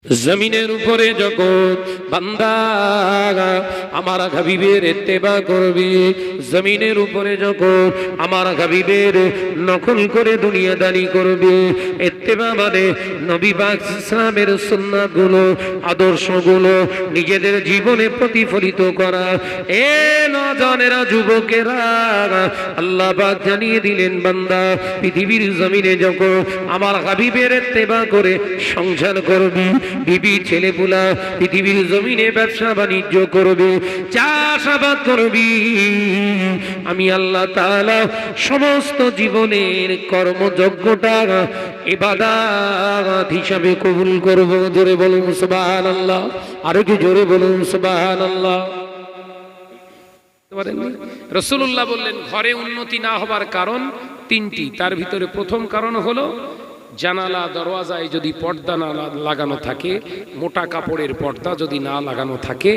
জমিনের উপরে যখন বান্দা আমার হাবিবের ইত্তেবা করবে, জমিনের উপরে যখন আমার হাবিবের নকল করে দুনিয়াদারি করবে, ইত্তেবা মানে নবী পাক ইসলামের সুন্নাহগুলো আদর্শগুলো নিজেদের জীবনে প্রতিফলিত করা। এ নওজওয়ানেরা, যুবকেরা, আল্লাহ পাক জানিয়ে দিলেন বান্দা পৃথিবীর জমিনে যখন আমার হাবিবের ইত্তেবা করে সংসার করবি, বিবি ছেলেপুলা পৃথিবীর জমিনে ব্যবসা বাণিজ্য করবে, চাষাবাদ করবি, আমি আল্লাহ তাআলা সমস্ত জীবনের কর্মযজ্ঞটা ইবাদত হিসাবে কবুল করব। জোরে বলুন সুবহানাল্লাহ, আরো কি জোরে বলুন সুবহানাল্লাহ। রাসূলুল্লাহ বললেন ঘরে উন্নতি না হবার কারণ তিনটি, তার ভিতরে প্রথম কারণ হলো জানালা দরওয়াজায় যদি পর্দা না লাগানো থাকে, মোটা কাপড়ের পর্দা যদি না লাগানো থাকে,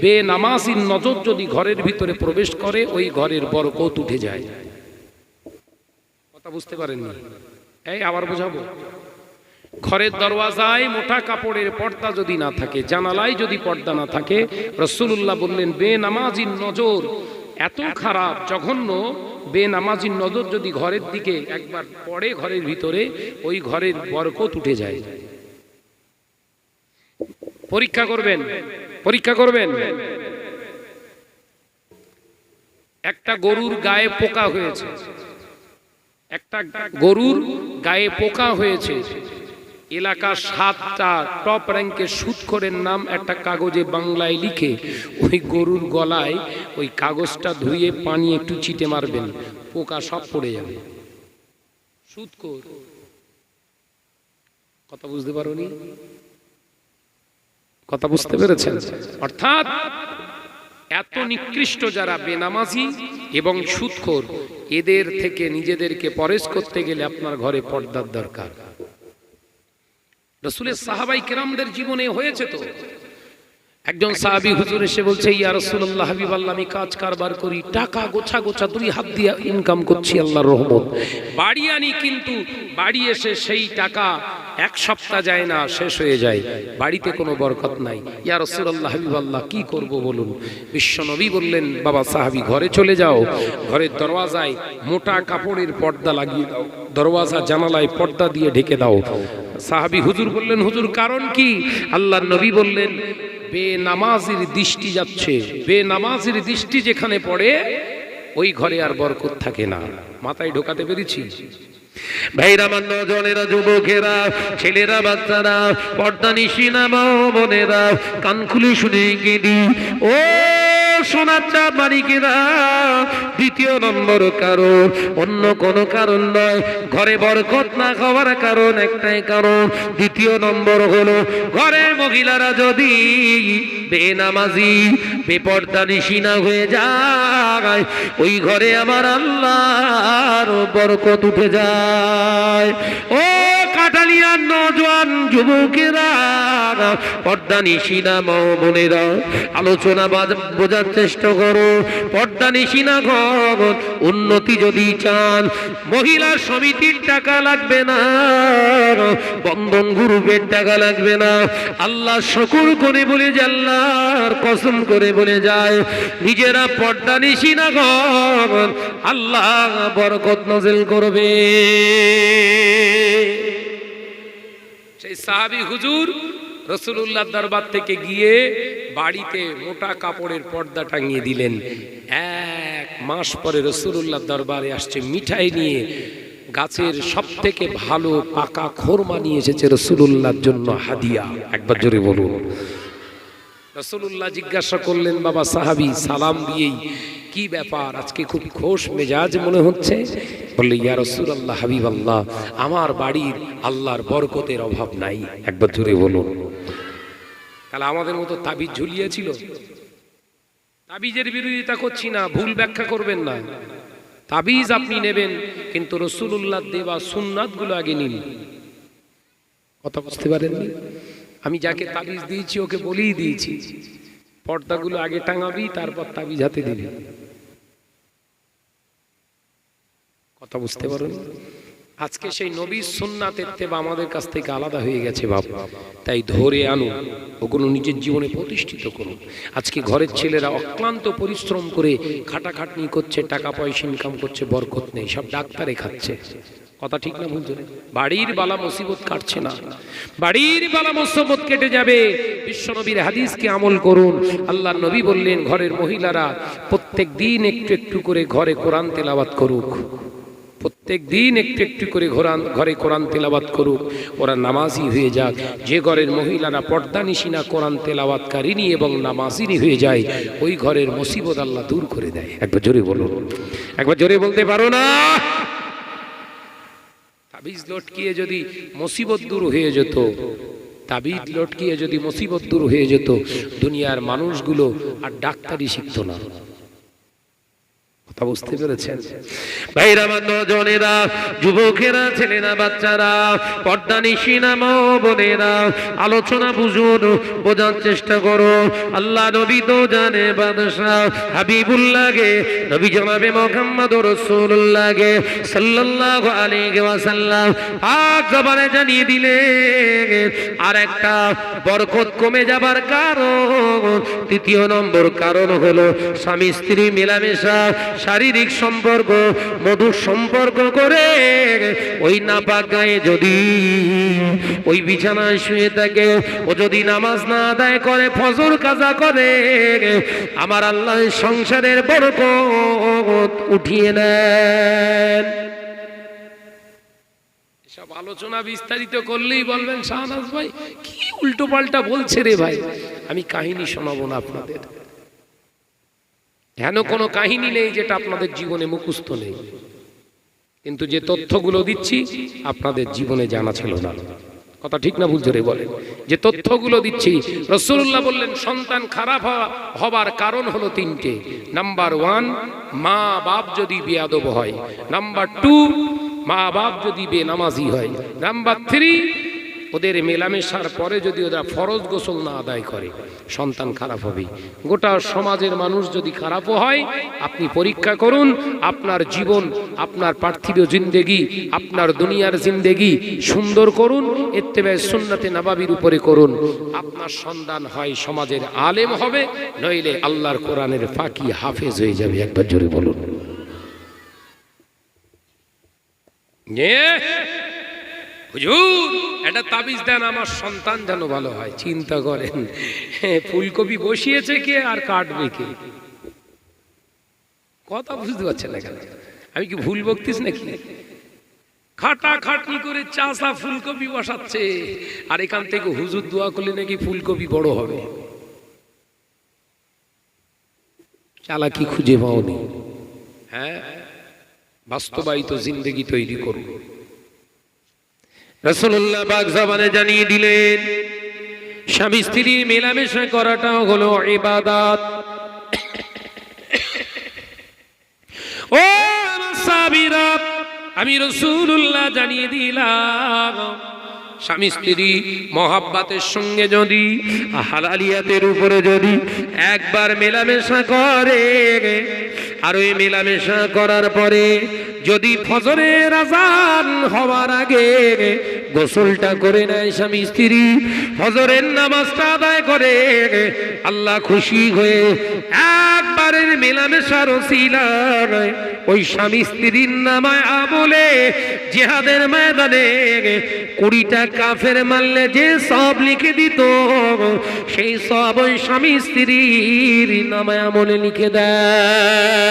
বেনামাজির নজর যদি ঘরের ভিতরে প্রবেশ করে, ওই ঘরের বরকত উঠে যায়। কথা বুঝতে পারেননি? এই আবার বোঝাবো। ঘরের দরওয়াজায় মোটা কাপড়ের পর্দা যদি না থাকে, জানালায় যদি পর্দা না থাকে, রাসূলুল্লাহ বললেন বেনামাজির নজর এত খারাপ, জঘন্য, বেনামাজির নজর যদি ঘরের দিকে একবার পড়ে ঘরের ভিতরে, ওই ঘরের বরকত উঠে যায়। পরীক্ষা করবেন, পরীক্ষা করবেন। একটা গরুর গায়ে পোকা হয়েছে, একটা গরুর গায়ে পোকা হয়েছে, এলাকার 7টা টপ র্যাঙ্কের সুদখোরের নাম একটা কাগজে বাংলায় লিখে ওই গরুর গলায় ওই কাগজটা ধুয়ে পানি একটু ছিটে মারবেন, পোকা সব পড়ে যাবে। সুদখোর। কথা বুঝতে পারোনি? কথা বুঝতে পেরেছেন? অর্থাৎ এত নিকৃষ্ট যারা বেনামাজি এবং সুদখোর, এদের থেকে নিজেদেরকে পরেজ করতে গেলে আপনার ঘরে পর্দার দরকার। রাসূলের সাহাবায়ে কেরামদের জীবনে হয়েছে তো। একজন সাহাবী হুজুর এসে বলছে, ইয়া রাসূলুল্লাহ, হাবিবাল্লাহ, আমি কাজ কারবার করি, টাকা গোছা গোছা 2 হাত দিয়ে ইনকাম করছি, আল্লাহর রহমত, বাড়ি আনি, কিন্তু বাড়ি এসে সেই টাকা 1 সপ্তাহ যায় না, শেষ হয়ে যায়, বাড়িতে কোনো বরকত নাই। ইয়া রাসূলুল্লাহ, হাবিবাল্লাহ, কি করব বলুন? বিশ্বনবী বললেন, বাবা সাহাবী, ঘরে চলে যাও, ঘরের দরওয়াজায় মোটা কাপড়ের পর্দা লাগিয়ে দাও, দরওয়াজা জানালায় পর্দা দিয়ে ঢেকে দাও। সাহাবী হুজুর বললেন, হুজুর কারণ কি? আল্লাহর নবী বললেন, বেনামাজির দৃষ্টি যাচ্ছে, বেনামাজির দৃষ্টি যেখানে পড়ে ওই ঘরে আর বরকত থাকে না। মাথায় ঢোকাতে পেরেছি? ভাইরা, আমার নওজওয়ানেরা, যুবকেরা, ছেলেরা, বাচ্চারা, পর্দানিশিনা মা বোনেরা, কান খুলে শুনে গেদি ও সোনার চাঁদ মানিকেরা, দ্বিতীয় নম্বর কারণ অন্য কোনো কারণ নয়, ঘরে বরকত না হওয়ার কারণ একটাই কারণ। দ্বিতীয় নম্বর হলো ঘরের মহিলারা যদি বেনামাজি, বেপর্দানিশিনা হয়ে যায়, ওই ঘরে আমার আল্লাহর বরকত উঠে যায়। ও কাটালিয়ার নওজওয়ান যুবকেরা, পর্দানিশিনা মা বোনেরা, আলোচনা বোঝার চেষ্টা করো। পর্দানিশিনা ঘর উন্নতি যদি চান, মহিলা সমিতির টাকা লাগবে না, বন্ধন গ্রুপের টাকা লাগবে না। আল্লাহ শুকর করে বলে যায়, আল্লাহর কসম করে বলে যায়, নিজেরা পর্দানিশিনা ঘর আল্লাহ বরকত নাযিল করবে। সেই সাহাবী হুজুর রাসূলুল্লাহর দরবার থেকে গিয়ে বাড়িতে মোটা কাপড়ের পর্দা টাঙিয়ে দিলেন। 1 মাস পরে রাসূলুল্লাহর দরবারে আসছে মিঠাই নিয়ে, গাছের সবথেকে ভালো পাকা খোরমা নিয়ে এসেছে রাসূলুল্লাহর জন্য হাদিয়া। একবার জোরে বলুন। রাসূলুল্লাহ জিজ্ঞাসা করলেন, বাবা সাহাবী, সালাম দিয়েই, কি ব্যাপার, আজকে খুব খোশ মেজাজ মনে হচ্ছে? বললে, ইয়া রাসূলুল্লাহ, হাবিবাল্লাহ, আমার বাড়ির আল্লাহর বরকতের অভাব নাই। একবার জোরে বলুন। তাহলে আমাদের মতো তাবিজ ঝুলিয়েছিল? তাবিজের বিরোধিতা করছি না, ভুল ব্যাখ্যা করবেন না। তাবিজ আপনি নেবেন, কিন্তু রাসূলুল্লাহর দেওয়া সুন্নাতগুলো আগে নিন। কথা বুঝতে পারেননি? আমি যাকে তাবিজ দিয়েছি ওকে বলেই দিয়েছি, পর্দাগুলো আগে টাঙাবি, তারপর তাবিজ হাতে দিবি। কথা বুঝতে পারেন? আজকে সেই নবীর সুন্নাতের তেবা আমাদের কাছ থেকে আলাদা হয়ে গেছে বাবা। তাই ধরে আনুন, ওগুলো নিজের জীবনে প্রতিষ্ঠিত করুন। আজকে ঘরের ছেলেরা অক্লান্ত পরিশ্রম করে খাটাখাটনি করছে, টাকা পয়সা ইনকাম করছে, বরকত নেই, সব ডাক্তারে খাচ্ছে। কথা ঠিক না ভুল? বাড়ির বালা মুসিবত কাটছে না, বাড়ির বালা মুসিবত কেটে যাবে। বিশ্বনবীর হাদিসকে আমল করুন। আল্লাহর নবী বললেন, ঘরের মহিলারা প্রত্যেক দিন একটু একটু করে ঘরে কোরআন তেলাওয়াত করুক, প্রত্যেক দিন একটু একটু করে ঘরে কোরআন তেলাওয়াত করুক, ওরা নামাজি হয়ে যাক। যে ঘরের মহিলারা পর্দানিশিনা কোরআন তেলাওয়াতকারিনী এবং নামাজিনী হয়ে যায়, ওই ঘরের মুসিবত আল্লাহ দূর করে দেয়। একবার জোরে বলুন, একবার জোরে বলতে পারো না? তাবিজ লটকিয়ে যদি মুসিবত দূর হয়ে যেত, তাবিজ লটকিয়ে যদি মুসিবত দূর হয়ে যেত, দুনিয়ার মানুষগুলো আর ডাক্তারি শিখতো না। কথা বুঝতে পেরেছেন ভাইরা? আমার নজনেরা, যুবকেরা, ছেলেরা, বাচ্চারা, পর্দানিশিনা মা বোনেরা, আলোচনা বুঝুন, বোঝার চেষ্টা করো। আল্লাহ নবী তো জানে বাদশাহ হাবিবুল্লাহকে, নবী জনাবে মুহাম্মদুর রাসূলুল্লাহকে সাল্লাল্লাহু আলাইহি ওয়াসাল্লাম পাক জবানে জানিয়ে দিলেন আর একটা বরকত কমে যাবার কারণ, তৃতীয় নম্বর কারণ হলো স্বামী স্ত্রী মেলামেশা, শারীরিক সম্পর্ক, মধুর সম্পর্ক করে ওই নাপাক গায়ে যদি ওই বিছানায় শুয়ে থাকে, ও যদি নামাজ না আদায় করে, ফজর কাজা করে, আমার আল্লাহ সংসারের বরকত উঠিয়ে নেন। সব আলোচনা বিস্তারিত করলেই বলবেন, শাহনাজ ভাই কি উল্টো পাল্টা বলছে রে ভাই। আমি কাহিনী শোনাবো না আপনাদের, হেন কোনো কাহিনী নেই যেটা আপনাদের জীবনে মুখস্থ নেই, কিন্তু যে তথ্যগুলো দিচ্ছি আপনাদের জীবনে জানা ছিল না। কথা ঠিক না ভুল? জোরে বলেন। যে তথ্যগুলো দিচ্ছি, রাসূলুল্লাহ বললেন সন্তান খারাপ হবার কারণ হলো তিনটে। নাম্বার 1, মা বাপ যদি বেয়াদব হয়। নাম্বার 2, মা বাপ যদি বেনামাজি হয়। নাম্বার 3, ওদের মেলামেশার পরে যদি ওরা ফরজ গোসল না আদায় করে, সন্তান খারাপ হবে। গোটা সমাজের মানুষ যদি খারাপও হয়, আপনি পরীক্ষা করুন আপনার জীবন, আপনার পার্থিব জিন্দেগি, আপনার দুনিয়ার জিন্দেগি সুন্দর করুন, ইত্তেবায়ে সুন্নাতে নববীর উপরে করুন। আপনার সন্তান হয় সমাজের আলেম হবে, নইলে আল্লাহর কোরআনের ফাঁকি হাফেজ হয়ে যাবে। একবার জোরে বলুন। হুজুর এটা তাবিজ দেন আমার সন্তান যেন ভালো হয়। চিন্তা করেন, ফুলকপি বসিয়েছে কে আর কাটবে কে? কথা বুঝতে পারছেন না কেন? আমি কি ভুল বকতিস নাকি? খাটা খাটনি করে চাষা ফুলকপি বসাচ্ছে, আর এখান থেকে হুজুর দোয়া করলে নাকি ফুলকপি বড় হবে। চালাকি খুঁজে পাওনি? হ্যাঁ, বাস্তবায়িত জিন্দেগি তৈরি করুন। রাসূলুল্লাহ পাক জবানে জানিয়ে দিলেন স্বামী স্ত্রীর মেলামেশা করাটাও হলো ইবাদত। ও সাহাবীরা, আমি রাসূলুল্লাহ জানিয়ে দিলাম স্বামী স্ত্রী মহাব্বতের সঙ্গে যদি হালালিয়াতের উপরে যদি একবার মেলামেশা করে, আর ওই মেলামেশা করার পরে যদি ফজরের আযান হওয়ার আগে গোসলটা করে নেয় স্বামী স্ত্রী, ফজরের নামাজটা আদায় করে, আল্লাহ খুশি হয়ে একবারের মেলামেশার ওসিলায় ওই স্বামী স্ত্রীর নামায় আমলে জিহাদের ময়দানে 20টা কাফের মারলে যে সব লিখে দিত, সেই সব ওই স্বামী স্ত্রীর নামায় আমলে লিখে দেয়।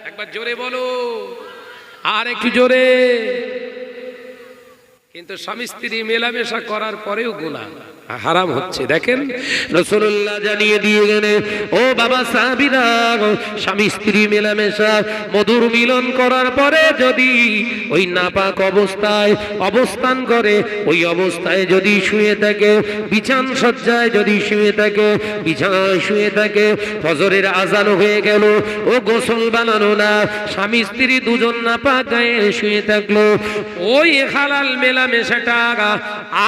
একবার জোরে বলো, আর একটু জোরে। কিন্তু স্বামী স্ত্রী মেলামেশা করার পরেও গুনাহ, হারাম হচ্ছে। দেখেন রাসূলুল্লাহ জানিয়ে দিয়ে গেলেন, ও বাবা সাহাবীরা, স্বামী স্ত্রী মেলামেশা মধুর মিলন করার পরে যদি ওই নাপাক অবস্থায় অবস্থান করে, ওই অবস্থায় যদি শুয়ে থাকে, বিছান সজ্জায় যদি শুয়ে থাকে, বিছানায় শুয়ে থাকে, ফজরের আযান হয়ে গেল, ও গোসল বানানো না, স্বামী স্ত্রী দুজন নাপাক গায়ে শুয়ে থাকলো, ওই হালাল মেলামেশাটা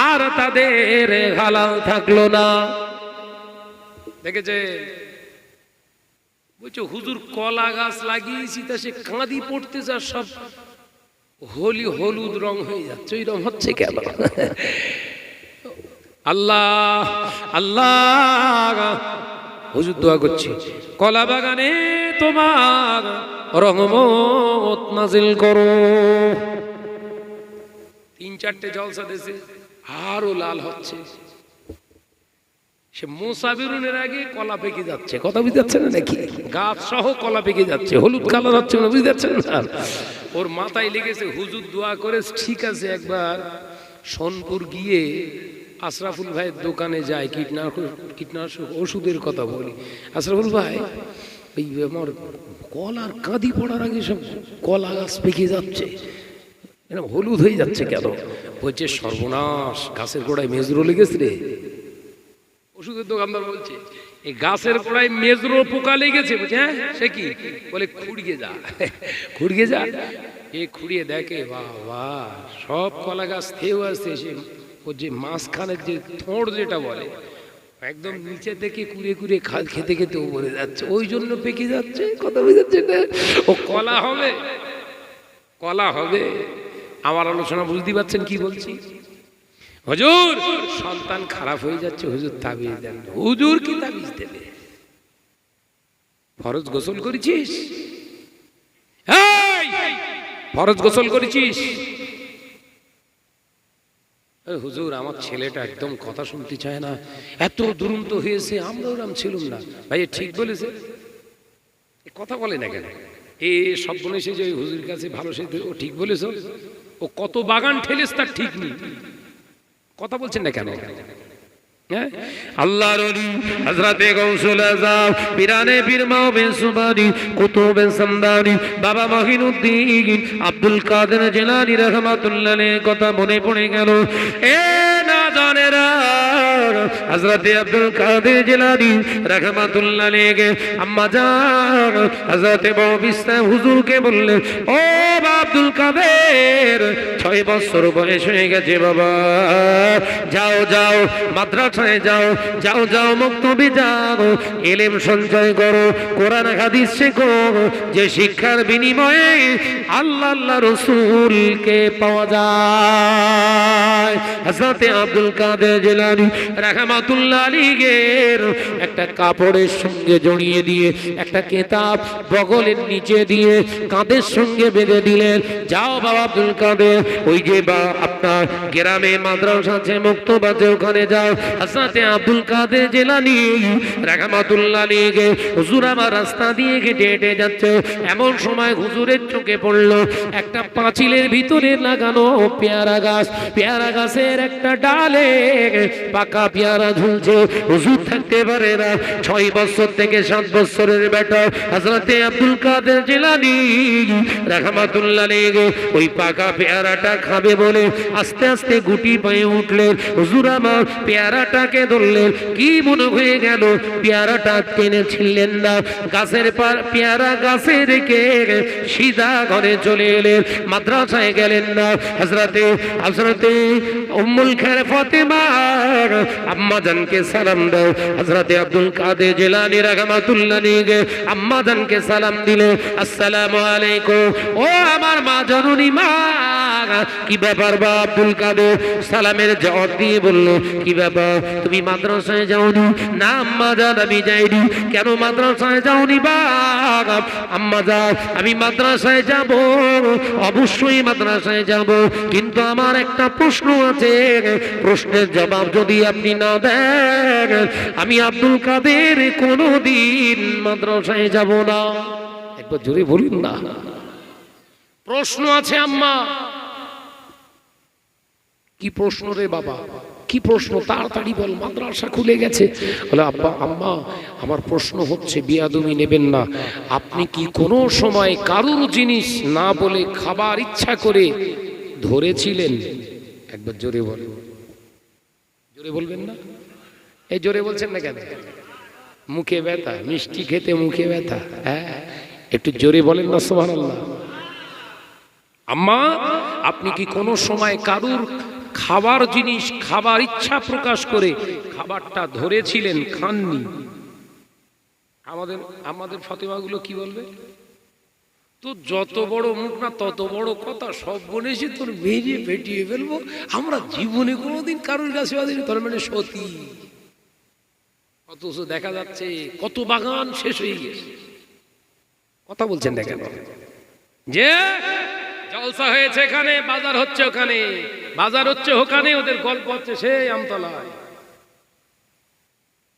আর তাদের হালাল থাকলো না। দেখেছে? বলছো হুজুর কলা গাছ লাগিয়েছি, তা সে কাঁদি পড়তে যা সব হলুদ রং হয়ে যাচ্ছে, ওই রং হচ্ছে কেন? আল্লাহ আল্লাহ, হুজুর দোয়া করছি, কলা বাগানে তোমার রহমত নাজিল করো। 3-4টে জলসা দেশে আরো লাল হচ্ছে। সে মুসাবিরুনের আগে কলা পেকে যাচ্ছে, কথা বুঝতে যাচ্ছে না নাকি? গাছ সহ কলা পেকে যাচ্ছে, হলুদ কালার হচ্ছে না, বুঝতে যাচ্ছেন না? ওর মাথায় লেগেছে, হুজুর দোয়া করে ঠিক আছে একবার সোনপুর গিয়ে আশরাফুল ভাইয়ের দোকানে যায়, কীটনাশক ওষুধের কথা বলি। আশরাফুল ভাই, ওই আমার কলার কাঁদি পড়ার আগে সব কলা গাছ পেকে যাচ্ছে, এরকম হলুদ হয়ে যাচ্ছে কেন? বলছে সর্বনাশ, গাছের গোড়ায় মেজরো লেগেছে রে। ওষুধের দোকানদার বলছে এই গাছের গোড়ায় মেজরো পোকা লেগেছে। বলছে হ্যাঁ, সে কি? বলে খুঁড়িয়ে যা, খুঁড়িয়ে যা। এ খুঁড়িয়ে দেখে বাবা সব কলা গাছ থেও আসছে, সে ও যে মাঝখানের যে থোড় যেটা বলে একদম নিচে থেকে কুড়ে কুড়ে খেতে খেতে ও মরে যাচ্ছে, ওই জন্য পেকে যাচ্ছে। কথা বুঝাচ্ছে না? ও কলা হবে, কলা হবে। আমার আলোচনা বুঝতে পারছেন কি বলছি? হুজুর সন্তান খারাপ হয়ে যাচ্ছে, হুজুর তাবিজ দেন। হুজুর কি তাবিজ দেবে? ফরজ গোসল করেছিস? ফরজ গোসল করেছিস? হুজুর আমার ছেলেটা একদম কথা শুনতে চায় না, এত দুরন্ত হয়েছে, আমরা ওরম ছিলাম না। ভাই ঠিক বলেছে, কথা বলে না কেন? এ সব বলেছে যে হুজুর কাছে ভালো, সে ও ঠিক বলেছ, ও কত বাগান ঠেলেছে তার ঠিক নেই, কথা বলছেন না কেন? আল্লাহর ওলি হযরতে গাউসুল আযম পিরানে পীর মাওলানা সুবানি কুতুবে সামদানি বাবা মহিনুদ্দিন আব্দুল কাদের জিলানী রাহমাতুল্লাহ আলাইহির কথা মনে পড়ে গেল। এ না জানেরা, হযরতে আব্দুল কাদের জিলানী রাহমাতুল্লাহ আলাইহি আম্মা জান হযরতে বাবিস্তা হুজুরকে বললেন, ও আব্দুল কাদের 6 বছর বয়স হয়ে গেছে বাবা, যাও যাও মাদ্রাসায় যাও, যাও যাও মক্তবে যাও, ইলম সঞ্চয় করো, কোরআন হাদিস শেখো, যে শিক্ষার বিনিময়ে আল্লাহ আল্লাহ রাসূলকে পাওয়া যায়। হযরতে আব্দুল কাদের জিলানী রাহমাতুল্লাহ আলাইহির একটা কাপড়ের সঙ্গে জড়িয়ে দিয়ে একটা কিতাব বগলের নিচে দিয়ে কাঁধের সঙ্গে বেঁধে দিলেন, যাও বাবা আব্দুল কাদের, ওই যে বা আপনার গ্রামে মাদ্রাসা আছে মুক্তবা আছে, ওখানে যাও। হযরতে আব্দুল কাদের জিলানী রাহমাতুল্লাহ আলাইহি হুজুর আমার রাস্তা দিয়ে হেঁটে হেঁটে যাচ্ছে, এমন সময় হুজুরের চোখে পড়লো একটা পাঁচিলের ভিতরে লাগানো পেয়ারা গাছ, পেয়ারা গাছের একটা ডালে পাকা পেয়ারা ঝুলছে। হুজুর থাকতে পারে না, 6 বছর থেকে 7 বছরের বেটা হযরতে আব্দুল কাদের জিলানী রাহমাতুল্লাহ আলাইহি ওই পাকা পেয়ারাটা খাবে বলে আস্তে আস্তে গুটি পায়ে উঠলেন। হুজুর আমার পেয়ারাটাকে ধরলেন, কি মনে হয়ে গেল পেয়ারাটা টেনে ছিলেন না, গাছের পেয়ারা গাছে রেখে সিধা ঘরে চলে এলেন, মাদ্রাসায় গেলেন না। হযরতে উম্মুল খায়র ফাতেমা আম্মা জানকে সালাম দাও। হযরতে আব্দুল কাদের জিলানী রাহমাতুল্লাহ আলাইহি আম্মা জানকে সালাম দিলে, আসসালামু আলাইকুম। ও আমার মা জননী, মা কি ব্যাপার বা? আব্দুল কাদের সালামের জবাব দিয়ে বলল, কি ব্যাপার তুমি মাদ্রাসায় যাওনি? না আম্মা জান আমি যাইনি। কেন মাদ্রাসায় যাওনি বা? আম্মা জান আমি মাদ্রাসায় যাব, অবশ্যই মাদ্রাসায় যাব, কিন্তু আমার একটা প্রশ্ন আছে, প্রশ্নের জবাব যদি আপনি না দেন আমি আব্দুল কাদের কোনোদিন মাদ্রাসায় যাব না। একবার জোরে বলুন না। প্রশ্ন আছে আম্মা। কি প্রশ্ন রে বাবা? কি প্রশ্ন? তাড়াতাড়ি বল, মাদ্রাসা খুলে গেছে। বলে আব্বা আম্মা আমার প্রশ্ন হচ্ছে, বিয়াদবি নেবেন না, আপনি কি কোনো সময় কারুর জিনিস না বলে খাবার ইচ্ছা করে ধরেছিলেন? একবার জোরে বলেন। জোরে বলবেন না? এই জোরে বলছেন না কেন? মুখে ব্যথা, মিষ্টি খেতে মুখে ব্যথা। হ্যাঁ একটু জোরে বলেন না সুবহানাল্লাহ। আম্মা আপনি কি কোনো সময় কারুর খাবার জিনিস খাবার ইচ্ছা প্রকাশ করে খাবারটা ধরেছিলেন, খাননি? আমাদের ফাতেমাগুলো কি বলবে? তো যত বড় মুখ না তত বড় কথা, সব বলেছি তোর মেয়ে পেটিয়ে ফেলবো। আমরা জীবনে কোনোদিন কারোর কাছে আসিনি, তোর মানে সতী। অথচ দেখা যাচ্ছে কত বাগান শেষ হয়ে গেছে। কথা বলছেন না কেন? যে জলসা হয়েছে এখানে, বাজার হচ্ছে ওখানে, বাজার হচ্ছে ওখানে, ওদের গল্প হচ্ছে সেই আমতলায়।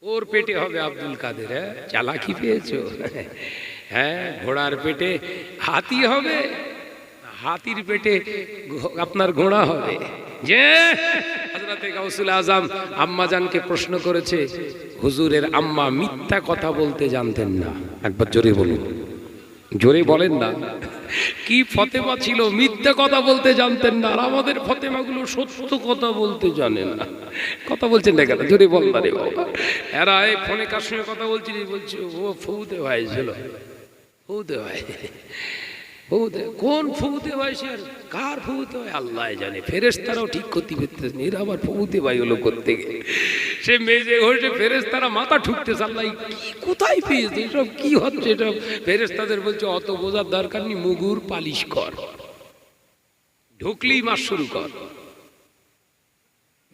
ওর পেটে হবে আব্দুল কাদের। হ্যাঁ, চালাকি পেয়েছো? হ্যাঁ, ঘোড়ার পেটে হাতি হবে, হাতির পেটে আপনার ঘোড়া হবে। যে হযরতে গাউসুল আজম আম্মাজানকে প্রশ্ন করেছে, হুজুরের আম্মা মিথ্যা কথা বলতে জানতেন না। একবার জোরে বলুন, জোরে বলেন না। কি ফতেমা ছিল, মিথ্যা কথা বলতে জানতেন না। আর আমাদের ফতেমাগুলো সত্য কথা বলতে জানে না। কথা বলছেন না কেন? জোরে বল না রে বাবা। এরা এই ফোনে কার সঙ্গে কথা বলছি, বলছে ও ফৌতে ভাই ছিল। ফৌতে ভাই, ফৌতে কোন ফৌতে ভাই? সে কার ফৌতে ভাই আল্লাহ জানে। ফেরেশতারাও ঠিক করতে পারতেছেন, এরা আবার ফৌতে ভাই হলো করতে গেলে। সে মেজে ঘষে ফেরেশতারা মাথা ঠুকতেছে, আল্লাহ কি কোথায় পেয়েছে, এসব কি হচ্ছে? এসব ফেরেশতাদের বলছে অত বোঝার দরকার নেই, মুগুর পালিশ কর, ঢুকলি মাস শুরু কর।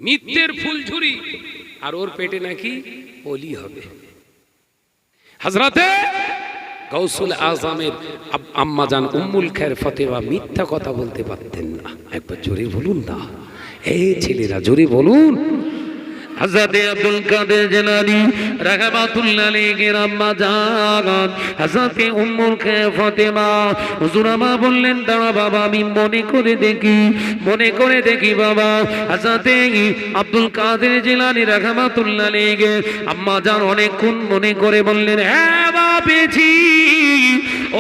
মিথ্যের ফুলঝুরি, আর ওর পেটে নাকি অলি হবে। হযরতে গাউসুল আজমের আম্মাজান উম্মুল খায়ের ফতেমা মিথ্যা কথা বলতে পারতেন না। একবার জোরে বলুন না, এই ছেলেরা জোরে বলুন। হযরতে আব্দুল কাদের জিলানী রাহমাতুল্লাহ আলাইহির আম্মাজান হযরতে উম্মুল খায়ের ফতেমা, হুজুর আমা বললেন, দাঁড়া বাবা আমি মনে করে দেখি, মনে করে দেখি বাবা। হযরতে আব্দুল কাদের জিলানী রাহমাতুল্লাহ আলাইহির আম্মাজান অনেকক্ষণ মনে করে বললেন, হ্যাঁ বাবা পেয়েছি।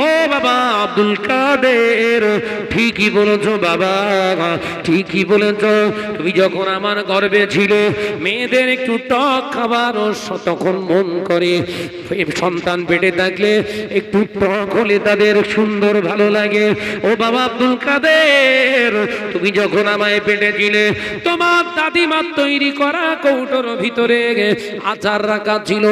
ও বাবা আব্দুল কাদের, ঠিকই বলেছো বাবা, ঠিকই বলেছো। তুমি যখন আমার গর্ভে ছিলে, মেয়েদের একটু টক খাবার তখন মন করে। সন্তান পেটে থাকলে একটু টক হলে তাদের সুন্দর ভালো লাগে। ও বাবা আব্দুল কাদের, তুমি যখন আমায় পেটে ছিলে, তোমার দাদিমার তৈরি করা কৌটোর ভিতরে আচার রাখা ছিল।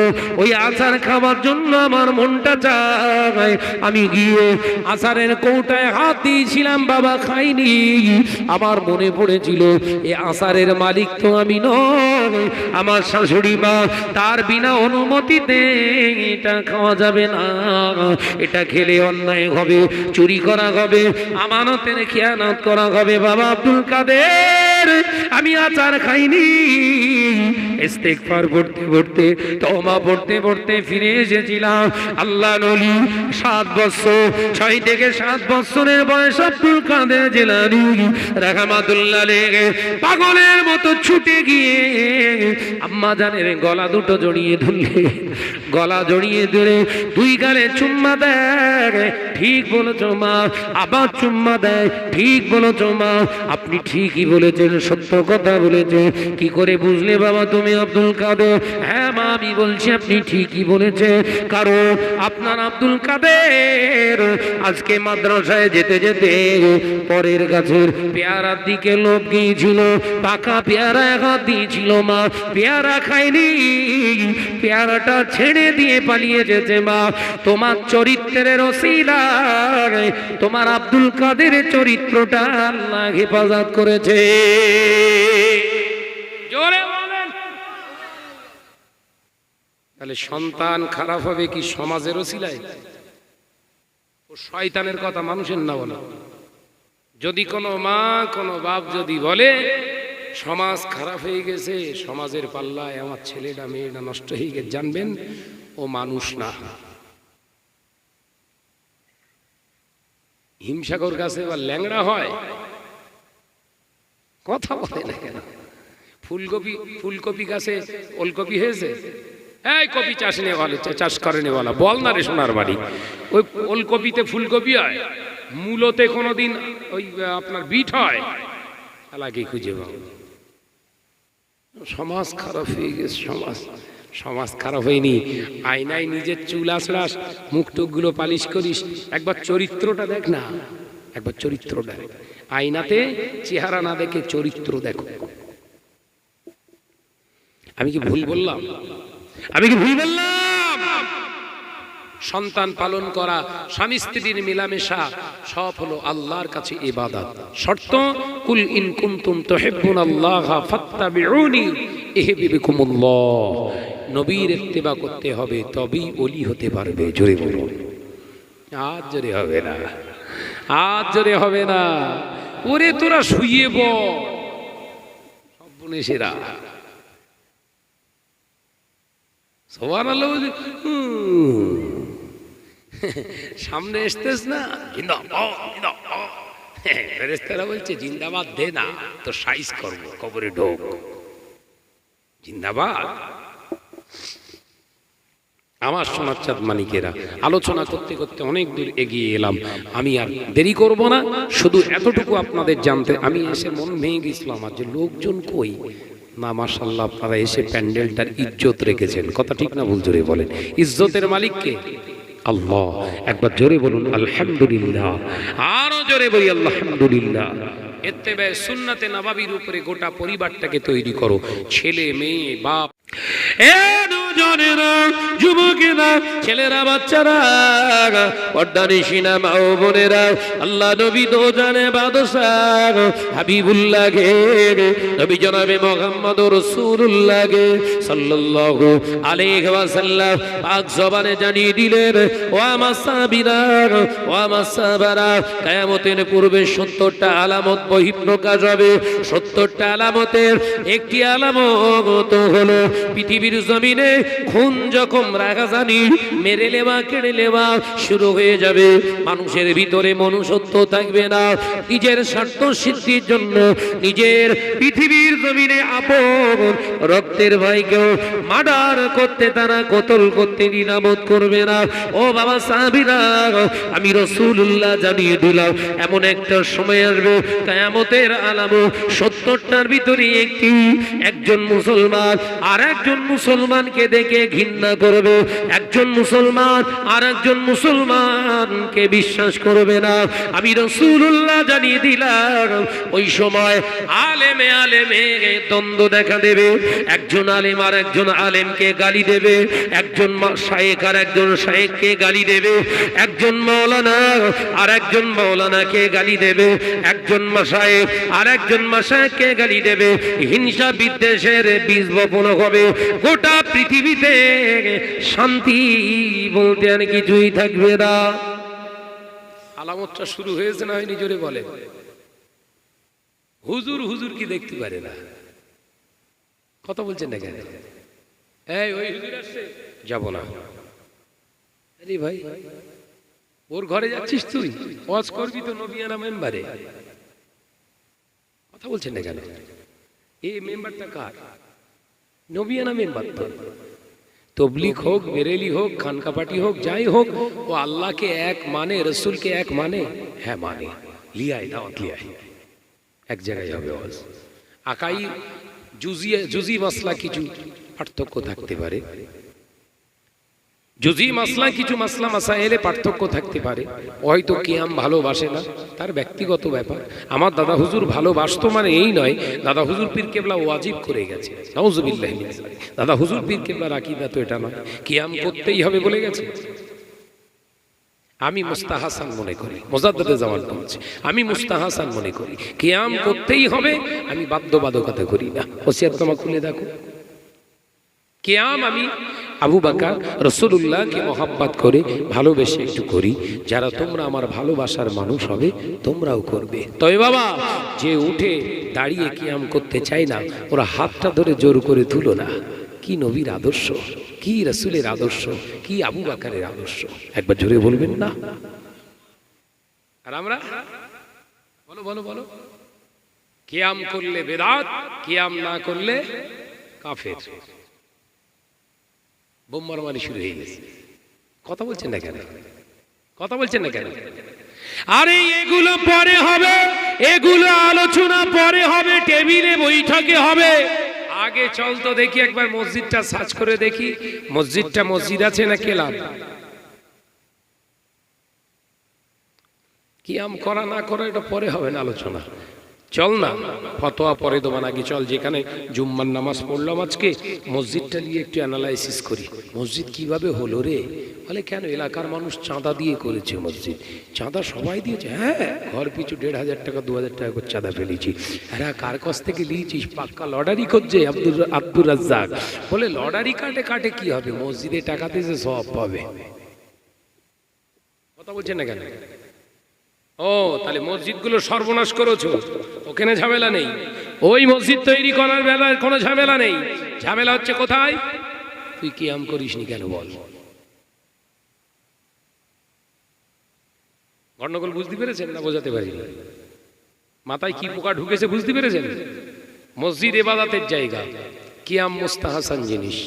ওই আচার খাওয়ার জন্য আমার মনটা চায়। আমি গিয়ে আচারের কৌটায় হাত দিয়েছিলাম বাবা, খাইনি। আমার মনে পড়েছিল এই আচারের মালিক তো আমি নয়, আমার শাশুড়ি মা। তার বিনা অনুমতিতে এটা খাওয়া যাবে না, এটা খেলে অন্যায় হবে, চুরি করা হবে, আমানতের খেয়ানত করা হবে। বাবা আব্দুল কাদের, আমি আচার খাইনি। ইস্তেগফার পড়তে পড়তে, তওবা পড়তে পড়তে ফিরে এসেছিলাম। আল্লাহ নবী 7 বছর, 6 থেকে 7 বছরের বয়স আব্দুল কাদের জিলানী রাহমাতুল্লাহ আলাইহি পাগলের মতো ছুটে গিয়ে আম্মাজানের গলা দুটো জড়িয়ে ধরলে, গলা জড়িয়ে ধরে 2 গালে চুম্মা দেয়। ঠিক বলেছো মা। আবার চুম্মা দেয়। ঠিক বলেছো মা, আপনি ঠিকই বলেছেন, সত্য কথা বলেছেন। কি করে বুঝলে বাবা তুমি আব্দুল কাদের? হ্যাঁ মা আমি বলছি আপনি ঠিকই বলেছেন, কারণ আপনার আব্দুল কাদের আজকে মাদ্রাসায় যেতে যেতে পরের গাছের পেয়ারার দিকে লোভ গিয়েছিল, পাকা পেয়ারা হাত দিয়েছিল মা, পেয়ারা খায়নি, পেয়ারাটা ছেড়ে দিয়ে পালিয়ে যেতে মা। তোমার চরিত্রের ওসিলায় তোমার আব্দুল কাদের চরিত্রটা আল্লাহ হেফাজত করেছে। জোরে বলেন। তাহলে সন্তান খারাপ হবে কি সমাজের ওসিলায়? ও শয়তানের কথা মানুষের না বলা। যদি কোনো মা কোনো বাপ যদি বলে সমাজ খারাপ হয়ে গেছে, সমাজের পাল্লায় আমার ছেলেটা মেয়েটা নষ্ট হয়ে গেছে, জানবেন ও মানুষ না। হিমসাগর গাছে বা ল্যাংড়া হয়, কথা বলে না কেন? ফুলকপি, ফুলকপি গাছে ওলকপি হয়েছে, এই কপি চাষ নিয়ে বলে, চাষ করে নিয়ে বলা, বল না রে সোনার বাড়ি। ওই ওলকপিতে ফুলকপি হয়, মূলতে কোনোদিন ওই আপনার বিট হয়, আলাকে খুঁজে পাবো। সমাজ খারাপ হয়ে গেছে, সমাজ, সমাজ খারাপ হয়নি। আয়নায় নিজের চুল আঁচড়াস, মুখ টুকগুলো পালিশ করিস, একবার চরিত্রটা দেখ না, একবার চরিত্রটা। আয়নাতে চেহারা না দেখে চরিত্র দেখো। আমি কি ভুল বললাম? আমি কি ভুল বললাম? সন্তান পালন করা, স্বামী স্ত্রীর মেলামেশা, সব হলো আল্লাহর কাছে ইবাদত। শর্ত কুল ইন কুনতুম তুহিব্বুনাল্লাহ ফাত্তাবিউনি ইহবিবকুমুল্লাহ। নবীর ইত্তেবা করতে হবে, তবেই ওলি হতে পারবে। জোরে বলুন। আজ জোরে হবে না, আজ জোরে হবে না। ওরে তোরা শুয়ে বল সব বনেছেরা। সুবহানাল্লাহ। সামনে আসতেস না, ফেরেশতারা বলছে জিন্দাবাদ দে না, তো সাইজ করবো, কবরে ঢোক। জিন্দাবাদ। আমার সোনার চাঁদ মানিকেরা, আলোচনা করতে করতে অনেক দূর এগিয়ে এলাম। আমি আর দেরি করব না, শুধু এতটুকু আপনাদের জানতে, আমি এসে মন ভেঙে গেছিলাম আর যে লোকজন কই না। মাশাআল্লাহ, আপনারা এসে প্যান্ডেলটার ইজ্জত রেখেছেন। কথা ঠিক না ভুল? জোরে বলেন। ইজ্জতের মালিক কে? আল্লাহ। একবার জোরে বলুন আলহামদুলিল্লাহ। আরো জোরে বলি আলহামদুলিল্লাহ। ইত্তেবায়ে সুন্নাতে নববীর উপরে গোটা পরিবারটাকে তৈরি করো, ছেলে মেয়ে বাপ। যুবকেরা, ছেলেরা, বাচ্চারা, পর্দানিশিনা মা ও বোনেরা, আল্লাহ নবী দোজানে বাদশাহ হাবিবুল্লাহ গে, নবী জনাবে মুহাম্মদ রাসূলুল্লাহ গে সাল্লাল্লাহু আলাইহি ওয়াসাল্লাম পাক জবানে জানিয়ে দিলেন, ও আমার সাহাবীরা, ও আমার সাহাবারা, কিয়ামতের পূর্বে 70টা আলামত বহিঃপ্রকাশ হবে। 70টা আলামতের একটি আলামত হলো পৃথিবীর জমিনে খুন যখন রাগাজানি, মেরে নেওয়া, কেড়ে নেওয়া শুরু হয়ে যাবে। মানুষের ভিতরে মনুষ্যত্ব থাকবে না। নিজের স্বার্থ সিদ্ধির জন্য নিজের পৃথিবীর জমিনে আপন রক্তের ভাইকেও মার্ডার করতে, তারা কতল করতে দ্বিধাবোধ করবে না। ও বাবা সাহাবীরা, আমি রাসূলুল্লাহ জানিয়ে দিলাম, এমন একটা সময় আসবে কিয়ামতের আলামত 70টার ভিতরে একটি, একজন মুসলমান আর একজন মুসলমানকে দেখে ঘৃণা করবে, একজন মুসলমান আর একজন মুসলমানকে বিশ্বাস করবে না। আমি রাসূলুল্লাহ জানিয়ে দিলাম, ওই সময় আলেমে আলেমে দ্বন্দ্ব দেখা দেবে। একজন আলেম আর একজন আলেমকে গালি দেবে, একজন শায়েখ আর একজন শায়েখকে গালি দেবে, একজন মাওলানা আর একজন মাওলানাকে গালি দেবে, একজন মাশায়েখ আর একজন মাশায়েখকে গালি দেবে। হিংসা বিদ্বেষের বীজ বপন হবে। গোটা পৃথিবীতে শান্তি বলতে আর কিছুই থাকবে না। আলামতটা শুরু হয়েছে না হয়নি? জোরে বলে। হুজুর হুজুর কি দেখতে পারে না? কথা বলছেন না কেন? এই ওই হুজুর আসছে, যাব না। আরে ভাই, ওর ঘরে যাচ্ছিস তুই? ওয়াজ করবি তো নবিয়ানা মেম্বারে। কথা বলছেন না কেন? এই মেম্বারটা কার? নবিয়ানা মেম্বার তো। তবলিগ হোক, বেরেলি হোক, খানকাপাটি হোক, যাই হোক, ও আল্লাহকে এক মানে, রসুলকে এক মানে। হ্যাঁ মানে, লিয়াই দাওয়াত লিয়াই, এক জায়গায় হবে ওয়াজ। আকাই জুজি মাসলা কিছু পার্থক্য থাকতে পারে, জুজি মাসলা কিছু মাসলা মাসাইলে পার্থক্য থাকতে পারে। হয়তো কিয়াম ভালোবাসে না, তার ব্যক্তিগত ব্যাপার। আমার দাদা হুজুর ভালোবাসতো মানে এই নয় দাদা হুজুর পীর কেবলা ওয়াজিব করে গেছে, নাউজুবিল্লাহ। দাদা হুজুর পীর কেবলার আকীদা তো এটা নয়, কিয়াম করতেই হবে বলে গেছে। আমি মুস্তাহাসান মনে করি, মুজাদ্দিদে জামান বলছে, আমি মুস্তাহাসান মনে করি কিয়াম করতেই হবে, আমি বাধ্যবাধকতা করি না। ওসিয়তনামা খুলে দেখো। কিয়াম আমি আবু বকর রাসূলুল্লাহকে মহব্বত করে ভালোবেসে একটু করি। যারা তোমরা আমার ভালোবাসার মানুষ হবে তোমরাও করবে। তবে বাবা, যে উঠে দাঁড়িয়ে কিয়াম করতে চায় না, ওরা হাতটা ধরে জোর করে তুলো না। কি নবীর আদর্শ, কি রাসূলের আদর্শ, কি আবু বকরের আদর্শ, একবার জোরে বলবেন না? আর আমরা বলো বলো বলো, কিয়াম করলে বেদাত, কিয়াম না করলে কাফের। বোম্বার মারি শুরু হয়ে গেছে। কথা বলছেন না কেন? কথা বলছেন না কেন? আরে এগুলো পরে হবে, এগুলো আলোচনা পরে হবে, টেবিলে বৈঠকে হবে। আগে চল তো দেখি একবার মসজিদটা সার্চ করে দেখি, মসজিদটা মসজিদ আছে না কেলাম। কিয়াম করা না করা এটা পরে হবে না আলোচনা। চল না ফতোয়া পরে দেবো নাকি, চল যেখানে জুম্মার নামাজ পড়লাম আজকে মসজিদটা নিয়ে একটু অ্যানালাইসিস করি, মসজিদ কিভাবে হলো রে। বলে কেন, এলাকার মানুষ চাঁদা দিয়ে করেছে মসজিদ। চাঁদা সবাই দিয়েছে? হ্যাঁ, ঘর পিছু 1,500 টাকা 2,000 টাকা করে চাঁদা ফেলেছি। হ্যাঁ, কার কাছ থেকে নিয়েছিস? পাক্কা লটারি করছে আব্দুর রাজ্জাক। বলে লটারি কাটে কি হবে, মসজিদে টাকা দিয়েছে সব পাবে। কথা বলছেন না কেন? ও তাহলে মসজিদগুলো সর্বনাশ করেছো, ওখানে ঝামেলা নেই। ওই মসজিদ তৈরি করার বেলায় কোনো ঝামেলা নেই, ঝামেলা হচ্ছে কোথায়? তুই কিয়াম করিসনি কেন বল? গন্ডগোল বুঝতে পেরেছেন না বোঝাতে পারিনি? মাথায় কি পোকা ঢুকেছে বুঝতে পেরেছেন? মসজিদ ইবাদতের জায়গা, কিয়াম মুস্তাহাসান জিনিস।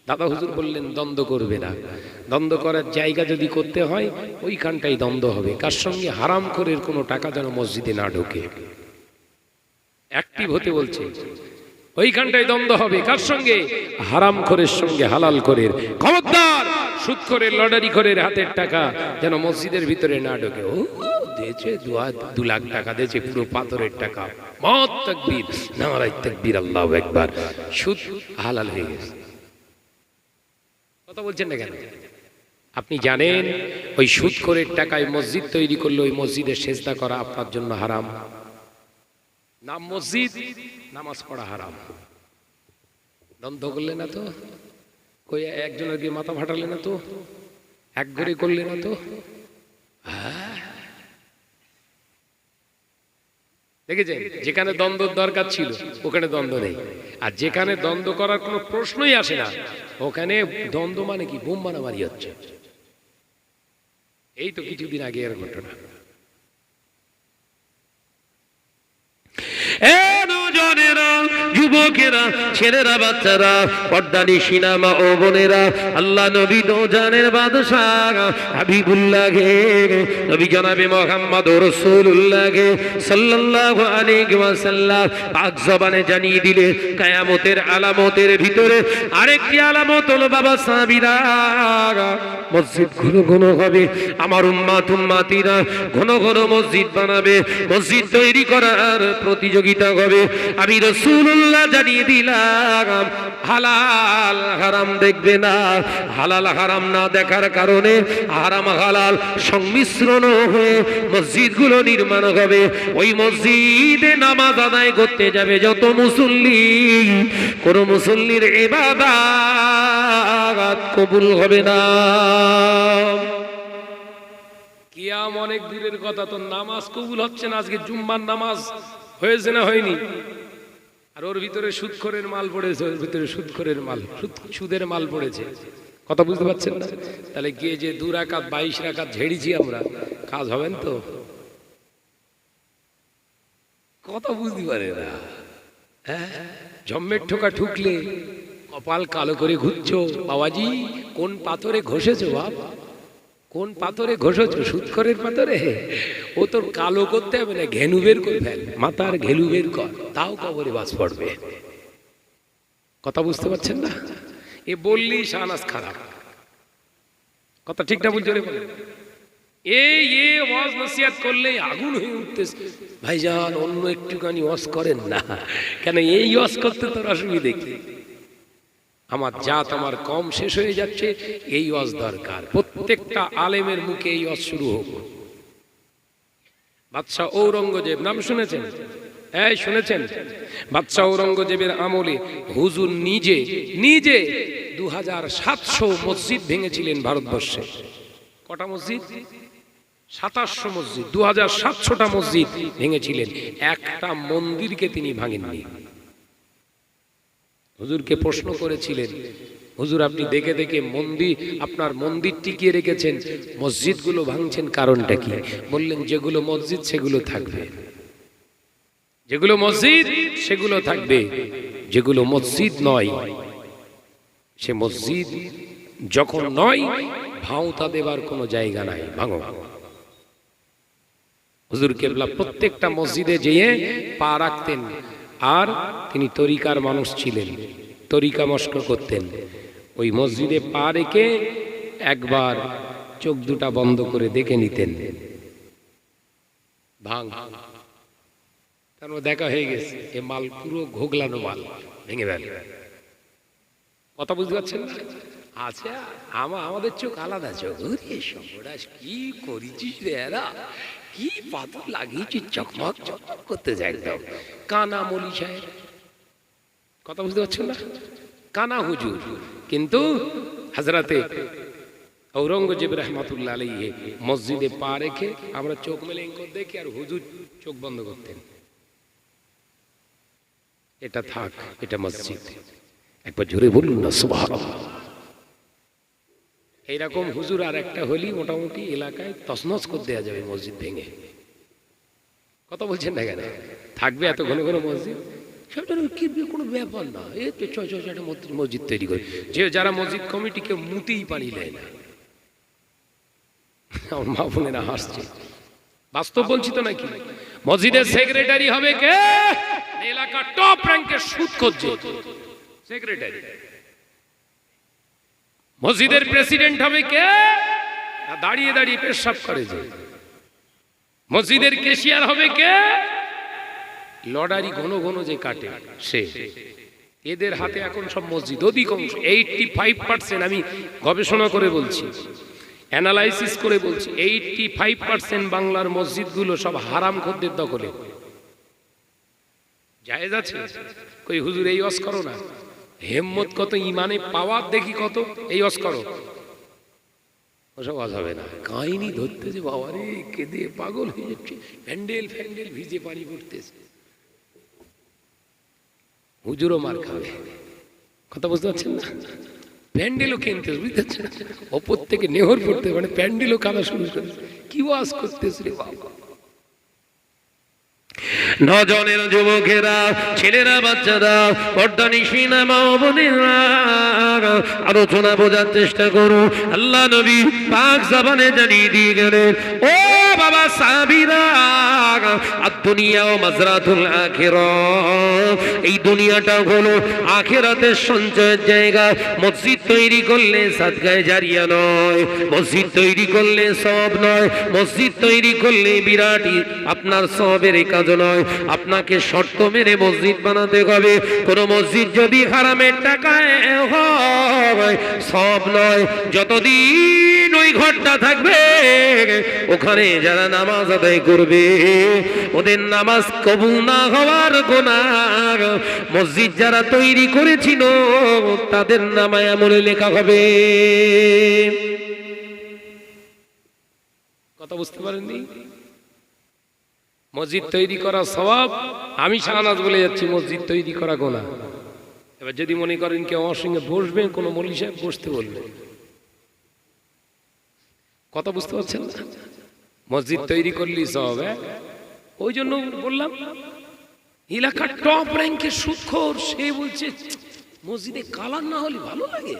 দাদা হুজুর বললেন দ্বন্দ্ব করবে না, দ্বন্দ্ব করার জায়গা যদি করতে হয় ওইখানটাই দ্বন্দ্ব হবে। কার সঙ্গে? হারাম করে কোনো টাকা যেন মসজিদে না ঢোকে। অ্যাক্টিভ হতে বলছে, ওইখানটাই দ্বন্দ্ব হবে। কার সঙ্গে? হারাম খোরের সঙ্গে হালাল খোরের। খবরদার, সুদ করে লটারি খোরের হাতের টাকা যেন মসজিদের ভিতরে না ঢোকে। ও দিয়েছে 2 লাখ টাকা দিয়েছে, পুরো পাথরের টাকা। মত তাকবীর, নারায়ে তাকবীর, আল্লাহু আকবার। সুদ হালাল হয়ে গেছে। কথা বলছেন না কেন? আপনি জানেন ওই সুদখোরের টাকায় মসজিদ তৈরি করলে ওই মসজিদে সেজদা করা আপনার জন্য হারাম। নাম মসজিদ, নামাজ পড়া হারাম। দ্বন্দ্ব করলে না তো, কই একজনের দিয়ে মাথা ফাটালে না তো, এক ঘরে করলে না তো। দেখেছেন, যেখানে দ্বন্দ্বের দরকার ছিল ওখানে দ্বন্দ্ব নেই, আর যেখানে দ্বন্দ্ব করার কোনো প্রশ্নই আসে না ওখানে দ্বন্দ্ব মানে কি? বোম মারামারি হচ্ছে। এই তো কিছুদিন আগে এর ঘটনা। যুবকেরা, ছেলেরা, বাচ্চারা, পর্দানিশী মা ও বোনেরা, আল্লাহ নবী দোজানের বাদশাহ হাবিবুল্লাহকে, নবী জনাবে মুহাম্মদ রাসূলুল্লাহকে সাল্লাল্লাহু আলাইহি ওয়াসাল্লাম পাক জবানে জানিয়ে দিলে কিয়ামতের আলামতের ভিতরে আরেকটি আলামত হলো বাবা সাহাবীরা, মসজিদ ঘন ঘন হবে। আমার উম্মাতিরা ঘন ঘন মসজিদ বানাবে, মসজিদ তৈরি করার প্রতিযোগিতা হবে। আমি রাসূলুল্লাহ জানিয়ে দিলাম হালাল হারাম দেখবে না। হালাল হারাম না দেখার কারণে হারাম হালাল সংমিশ্রণ হয়ে মসজিদগুলো নির্মাণ হবে। ওই মসজিদে নামাজ আদায় করতে যাবে যত মুসল্লি, কোন মুসল্লির ইবাদত কবুল হবে না। কিয়াম অনেক দূরের কথা, তো নামাজ কবুল হচ্ছে না। আজকে জুম্মার নামাজ হয়েছে না হয়নি? আর ওর ভিতরে সুদখোরের মাল পড়েছে, ওর ভিতরে সুদখোরের মাল, সুদের মাল পড়েছে। কথা বুঝতে পারছেন না? তাহলে গিয়ে যে 2 রাকাত 22 রাকাত ঝেড়েছি আমরা, কাজ হবেন তো? কথা বুঝতে পারে না। হ্যাঁ, জম্মের ঠোকা ঠুকলে কপাল কালো করে ঘুরছো। বাবাজি কোন পাথরে ঘষেছো বাপ? কোন পাথরে ঘষেছো? সুদখোরের পাথরে? ও তোর কালো করতে হবে না, ঘেনু বের করে ফেল, মাথার ঘেলু বের কর, তাও কবরে বাস পড়বে। কথা বুঝতে পারছেন না? এ বললি শাহনাজ খারাপ। কথা ঠিক না বুঝছো রে? এই ওয়াজ নসিহত করলেই আগুন হয়ে উঠতেছে। ভাইজান অন্য একটুখানি ওয়াজ করেন না কেন? এই ওয়াজ করতে তোর অসুবিধে কি? আমার জাত আমার কম শেষ হয়ে যাচ্ছে, এই ওয়াজ দরকার। প্রত্যেকটা আলেমের মুখে এই ওয়াজ শুরু হোক। বাদশাহ ঔরঙ্গজেব নাম শুনেছেন? এই শুনেছেন? বাদশাহ ঔরঙ্গজেবের আমলে হুজুর নিজে 2700 মসজিদ ভেঙেছিলেন ভারতবর্ষে। কটা মসজিদ? 2700 মসজিদ, 2700টা মসজিদ ভেঙেছিলেন। একটা মন্দিরকে তিনি ভাঙেননি। হুজুরকে প্রশ্ন করেছিলেন, হুজুর আপনি দেখে দেখে মন্দির, আপনার মন্দির টিকিয়ে রেখেছেন, মসজিদগুলো ভাঙছেন, কারণটা কি? বললেন যেগুলো মসজিদ সেগুলো থাকবে, যেগুলো মসজিদ সেগুলো থাকবে, যেগুলো মসজিদ নয় সে মসজিদ যখন নয় ভাঁওতা দেবার কোনো জায়গা নাই, ভাঙো। হুজুর কেবলা প্রত্যেকটা মসজিদে যেয়ে পা রাখতেন, আর তিনি তরিকার মানুষ ছিলেন, তরিকা মস্ক করতেন। ওই মসজিদে পা রেখে একবার চোখ দুটা বন্ধ করে দেখে নিতেন, ভাঙ। তারপর দেখা হয়ে গেছে এ মাল পুরো ঘোগলানো মাল, ভেঙে ফেল। কথা বুঝতে পারছেন না? আচ্ছা আমাদের চোখ আলাদা চোখ। সর্বনাশ, কি করেছিস রে এরা, কি পাথর লাগিয়েছিস, চকমক চকমক করতে যায় একদম। কানা মলি সাহেব, কথা বুঝতে পারছেন না? কানা হুজুর, কিন্তু হাজরাতে ঔরঙ্গজেব রহমাতুল্লাহ আলাইহি মসজিদে পা রেখে আমরা চোখ মেলে দেখি, আর হুজুর চোখ বন্ধ করতেন। এটা থাক, এটা মসজিদ। একবার জোরে বলুন না সুবহানাল্লাহ। এইরকম হুজুর আর একটা হলি মোটামুটি এলাকায় তছনছ করে দেওয়া যাবে মসজিদ ভেঙে। কথা বলছেন না কেন? থাকবে এত ঘন ঘন মসজিদ, সেটা কি কোনো ব্যাপার না। এই তো একটা মসজিদ তৈরি করে, যে যারা মসজিদ কমিটিকে মুতেই পানি নেয় না। আমার মা বোনেরা হাসছে, বাস্তব বলছি তো নাকি? মসজিদের সেক্রেটারি হবে কে? এলাকার টপ র্যাঙ্কের সুদ করছে সেক্রেটারি। মসজিদের প্রেসিডেন্ট হবে কে? দাঁড়িয়ে দাঁড়িয়ে পেশাব করে যে। মসজিদের ক্যাশিয়ার হবে কে? লটারি ঘন ঘন যে কাটে সে। এদের হাতে এখন সব মসজিদ, অধিকাংশ 85%, আমি গবেষণা করে বলছি, অ্যানালাইসিস করে বলছি, 85% বাংলার মসজিদগুলো সব হারাম খদ্দের দখলে। জায়েজ আছে? কই হুজুর এই ওয়াজ করো না, হিম্মত কত, ইমানে পাওয়ার দেখি কত, এই ওয়াজ করো। ওসব ওয়াজ হবে না। কাহিনী ধরতে যে বাবা রে, কেঁদে পাগল হয়ে যাচ্ছে, প্যান্ডেল ফ্যান্ডেল ভিজে পানি পড়তেছে, হুজুরও মার খাবে। কথা বুঝতে পারছেন না? প্যান্ডেলও কিনতে, বুঝতে পারছেন? ওপর থেকে নেহর পড়তে, মানে প্যান্ডেলও কানা শুরু করে। কি ওয়াজ করতেছে রে বাবা। নজনের যুবকেরা, ছেলেরা, বাচ্চারা, পর্দানিশীনা মা বোনেরা, আলোচনা বোঝার চেষ্টা করো। আল্লাহ নবী পাক জবানে জানিয়ে দিয়ে গেলেন, ও বাবা সাহাবীরা, আদ-দুনিয়া ও মাজরাতুল আখিরাহ, এই দুনিয়াটা হলো আখিরাতের সঞ্চয়ের জায়গা। মসজিদ তৈরি করলে সাদকায়ে জারিয়া নয়, মসজিদ তৈরি করলে সওয়াব নয়, মসজিদ তৈরি করলে বিরাটি আপনার সওয়াবের কাজ নয়। আপনাকে শর্ত মেনে মসজিদ বানাতে হবে। কোন মসজিদ যদি হারামের টাকায় হয় সওয়াব নয়। যতদিন ওই ঘরটা থাকবে, ওখানে যারা নামাজ আদায় করবে, ওদের নামাজ কবুল না হওয়ার গুনাহ মসজিদ যারা তৈরি করেছিল তাদের নামায় আমলে লেখা হবে। কথা বুঝতে পারেননি? মসজিদ তৈরি করা সওয়াব, আমি শাহনাজ বলে যাচ্ছি, মসজিদ তৈরি করা গুনাহ। এবার যদি মনে করেন কেউ আমার সঙ্গে বসবেন, কোনো মৌলভী সাহেব বসতে বলবেন, কথা বুঝতে পারছেন না? মসজিদ তৈরি করলি সওয়াব। ওই জন্য বললাম, এলাকার টপ র্যাঙ্কের সুদখোর, সে বলছে মসজিদে কালার না হলে ভালো লাগে,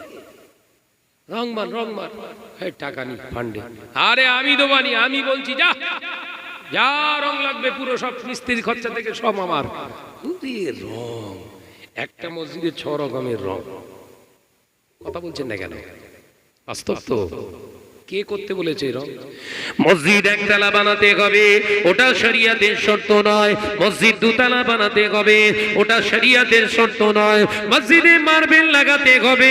রংমান রংমান, টাকা নি ফান্ডে। আরে আমি দোবানি, আমি বলছি যা যা রং লাগবে পুরো সব মিস্ত্রির খরচা থেকে সব আমার। রং একটা মসজিদে 6 রকমের রং। কথা বলছেন না কেন? বাস্তব তো। কে করতে বলেছে রং? মসজিদ একতলা বানাতে হবে, ওটা শরিয়াতের শর্ত নয়। মসজিদ দুতলা বানাতে হবে, ওটা শরিয়াতের শর্ত নয়। মসজিদে মার্বেল লাগাতে হবে,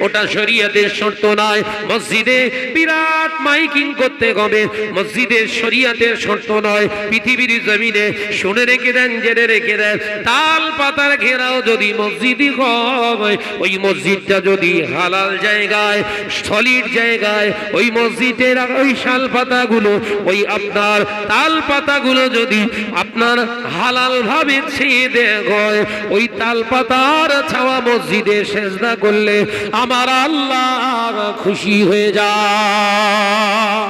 ওটা শরিয়াতের শর্ত নয়। মসজিদে বিরাট মাইকিং করতে হবে, মসজিদের শরিয়াতের শর্ত নয়। পৃথিবীর জমিনে শুনে রেখে দেন, জেনে রেখে দেন, তাল পাতার ঘেরাও যদি মসজিদই হয়, ওই মসজিদটা যদি হালাল জায়গায়, সলিড জায়গায়, ওই মসজিদের ওই শাল পাতাগুলো, ওই আপনার তাল পাতাগুলো যদি আপনার হালাল ভাবে ছেয়ে দেয়া হয়, ওই তাল পাতার ছাওয়া মসজিদে সেজদা করলে আমার আল্লাহ খুশি হয়ে যায়।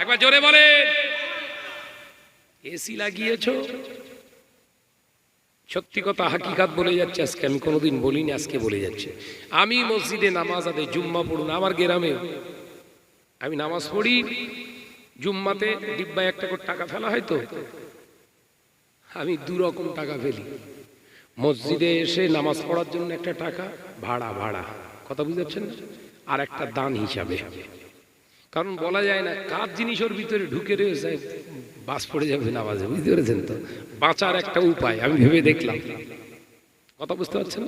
একবার জোরে বলে, এসি লাগিয়েছো? সত্যি কথা, হাকিকাত বলে যাচ্ছে আজকে, আমি কোনোদিন বলিনি, আজকে বলে যাচ্ছে। আমি মসজিদে নামাজ আদায়, জুম্মা পড়ুন, আমার গ্রামে আমি নামাজ পড়ি, জুম্মাতে ডিব্বায় একটা করে টাকা ফেলা হয়, তো আমি 2 রকম টাকা ফেলি। মসজিদে এসে নামাজ পড়ার জন্য একটা টাকা ভাড়া, কথা বুঝতে পারছেন, আর একটা দান হিসাবে। কারণ বলা যায় না কার জিনিস ওর ভিতরে ঢুকে রয়েছে, বাস পড়ে যাবে না বাজে, বুঝতে পেরেছেন তো? বাঁচার একটা উপায় আমি ভেবে দেখলাম, কথা বুঝতে পারছেন?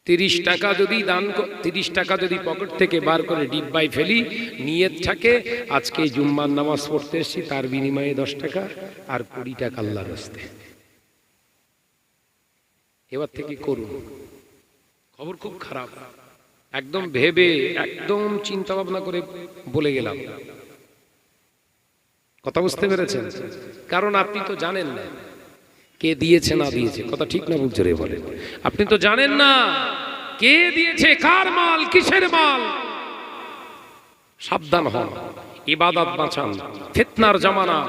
30 টাকা যদি 30 টাকা যদি পকেট থেকে বার করে ডিব্বায় ফেলি, নিয়ত থাকে আজকে জুম্মার নামাজ পড়তে এসেছি, তার বিনিময়ে 10 টাকা আর 20 টাকা আল্লাহর রাস্তায়। এবার থেকে করুন। খবর খুব খারাপ, একদম ভেবে একদম চিন্তা ভাবনা করে বলে গেলাম, কথা বুঝতে পেরেছেন? কারণ আপনি তো জানেন না কে দিয়েছে না দিয়েছে, কথা ঠিক না বুঝছে রে বলেন? আপনি তো জানেন না কে দিয়েছে, কার মাল, কিসের মাল। সাবধান হন, ইবাদত বাঁচান, ফিতনার জামানা।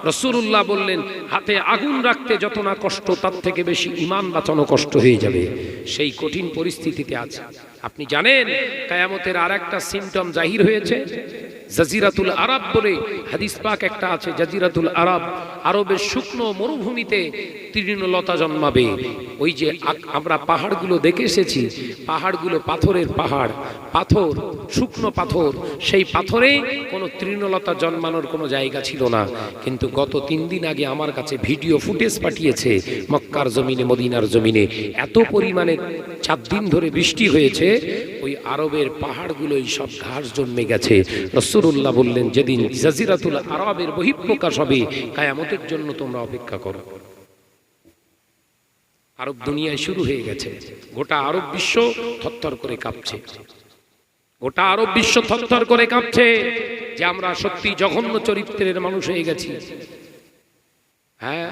রাসূলুল্লাহ বললেন হাতে আগুন রাখতে যত না কষ্ট, তার থেকে বেশি ঈমান বাঁচানো কষ্ট হয়ে যাবে। সেই কঠিন পরিস্থিতিতে আছে। আপনি জানেন কিয়ামতের আরেকটা সিম্পটম জাহির হয়েছে, জাজিরাতুল আরব বলে হাদিস পাক একটা আছে। জাজিরাতুল আরব, আরবের শুকনো মরুভূমিতে তৃণলতা জন্মাবে। ওই যে আমরা পাহাড়গুলো দেখে এসেছি, পাহাড়গুলো পাথরের পাহাড়, পাথর, শুকনো পাথর। সেই পাথরে কোনো তৃণলতা জন্মানোর কোনো জায়গা ছিল না। কিন্তু গত 3 দিন আগে আমার কাছে ভিডিও ফুটেজ পাঠিয়েছে, মক্কার জমিনে, মদিনার জমিনে এত পরিমাণে 4 দিন ধরে বৃষ্টি হয়েছে, ওই আরবের পাহাড়গুলোই সব ঘাস জন্মে গেছে। রাসূলুল্লাহ বললেন যেদিন জাজিরাতুল আরবের বহিঃপ্রকাশ হবে, কিয়ামতের জন্য তোমরা অপেক্ষা করো। আরব দুনিয়ায় শুরু হয়ে গেছে, গোটা আরব বিশ্ব থরথর করে কাঁপছে, গোটা আরব বিশ্ব থরথর করে কাঁপছে যে আমরা সত্যি জঘন্য চরিত্রের মানুষ হয়ে গেছি। হ্যাঁ,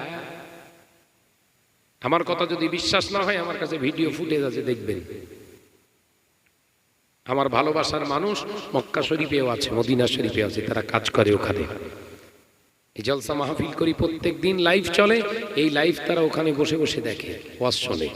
আমার কথা যদি বিশ্বাস না হয়, আমার কাছে ভিডিও ফুটেজ আছে, দেখবেন। আমার ভালোবাসার মানুষ মক্কা শরীফেও আছে, মদিনা শরীফেও আছে, তারা কাজ করে ওখানে। এই জলসা মাহফিল করি, প্রত্যেক দিন লাইভ চলে, এই লাইভ তারা ওখানে বসে বসে দেখে, ওয়াজ শোনে।